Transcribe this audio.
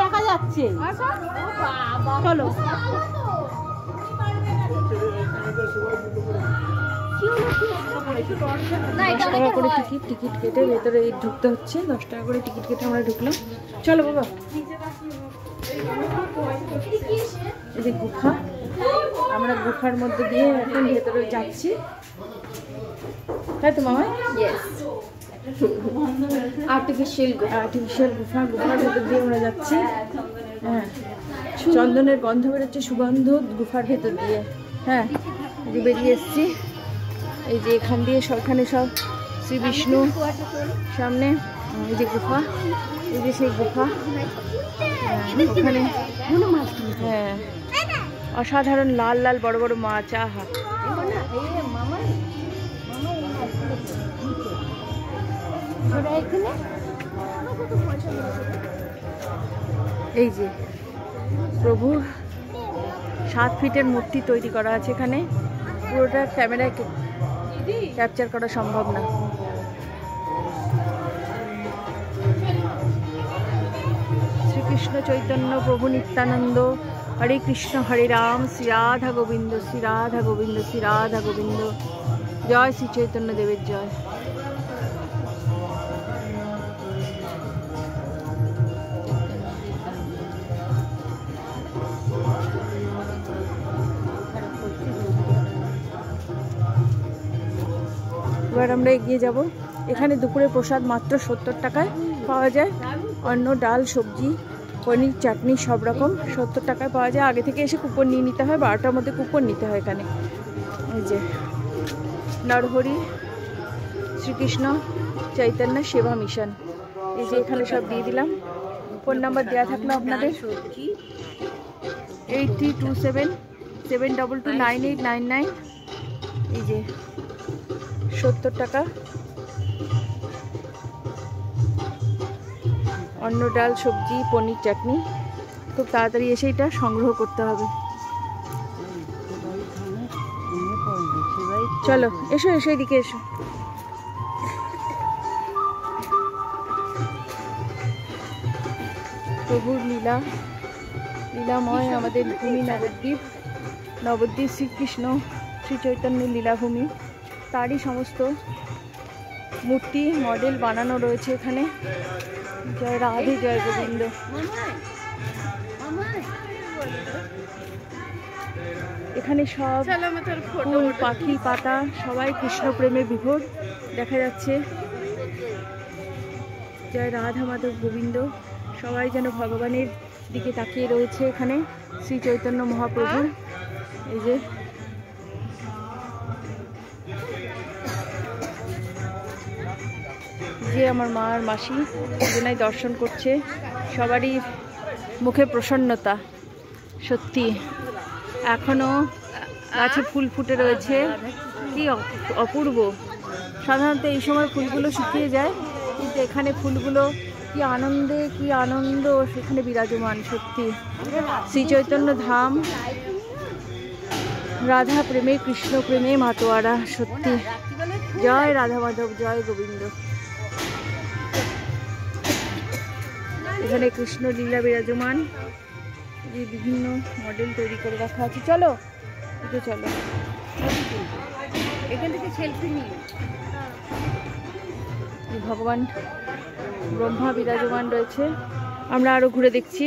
দেখা যাচ্ছে। চলো টাকা করে টিকিট কেটে ভেতরে ঢুকতে হচ্ছে। 10 টাকা করে টিকিট কেটে আমরা ঢুকলাম। চলো বাবা, এই যে গুফা, আমরা গুফার মধ্যে দিয়ে এখন ভেতরে যাচ্ছি, তাই তো মামা? আর্টিফিশিয়াল গুফার ভেতর দিয়ে আমরা যাচ্ছি। হ্যাঁ, চন্দনের গন্ধ বেরোচ্ছে, সুগন্ধ গুফার ভেতর দিয়ে। হ্যাঁ, বেরিয়ে এসছি। এই যে এখান দিয়ে সবখানে সব শ্রী বিষ্ণু সামনে। এই যে গুফা, এই যে সেই গুফা ওখানে। হ্যাঁ, অসাধারণ লাল লাল বড় বড় মাছ। আহা, এই যে প্রভু 7 ফিটের মূর্তি তৈরি করা আছে এখানে। পুরোটা ক্যামেরায় ক্যাপচার করা সম্ভব না। শ্রীকৃষ্ণ চৈতন্য প্রভু নিত্যানন্দ, হরে কৃষ্ণ হরে রাম, শ্রী রাধা গোবিন্দ, শ্রী রাধা গোবিন্দ, শ্রী রাধা গোবিন্দ। জয় শ্রী চৈতন্য দেবের জয়। এবার আমরা এগিয়ে যাব। এখানে দুপুরে প্রসাদ মাত্র 70 টাকায় পাওয়া যায়। অন্ন, ডাল, সবজি, পনির, চাটনি সব রকম 70 টাকায় পাওয়া যায়। আগে থেকে এসে কুপন নিয়ে নিতে হয়, 12টার মধ্যে কুপন নিতে হয় এখানে। এই যে নরহরি শ্রীকৃষ্ণ চৈতন্য সেবা মিশন, এই যে এখানে সব দিয়ে দিলাম। ফোন নাম্বার দেওয়া থাকলো আপনাদের, 8327722999। এই যে 70 টাকা অন্ন, ডাল, সবজি, পনির, চাটনি। খুব তাড়াতাড়ি এসে এটা সংগ্রহ করতে হবে। চলো এসো এসো, এদিকে এসো। প্রভুর লীলাময় আমাদের ভূমি নবদ্বীপ শ্রীকৃষ্ণ শ্রী চৈতন্যের লীলাভূমি। তারই সমস্ত মূর্তি মডেল বানানো রয়েছে এখানে। জয় রাধে, জয় গোবিন্দ। এখানে সব ফুল, পাখি, পাতা সবাই কৃষ্ণ প্রেমে বিভোর দেখা যাচ্ছে। জয় রাধা মাধব গোবিন্দ। সবাই যেন ভগবানের দিকে তাকিয়ে রয়েছে এখানে। শ্রী চৈতন্য মহাপ্রভু। এই যে আমার মা আর মাসি দুজনাই দর্শন করছে। সবারই মুখে প্রসন্নতা। সত্যি এখনো গাছে ফুল ফুটে রয়েছে, কি অপূর্ব। সাধারণত এই সময় ফুলগুলো শুকিয়ে যায়, কিন্তু এখানে ফুলগুলো কি আনন্দ সেখানে বিরাজমান। সত্যি শ্রী চৈতন্য ধাম, রাধা প্রেমে, কৃষ্ণ প্রেমে মাতোয়ারা। সত্যি জয় রাধা মাধব, জয় গোবিন্দ। এখানে কৃষ্ণ লীলা বিরাজমান, যে বিভিন্ন মডেল তৈরি করে রাখা আছে। চলো এদিকে চলো, এখান থেকে সেলফি নিই। ভগবান ব্রহ্মা বিরাজমান রয়েছে। আমরা আরো ঘুরে দেখছি।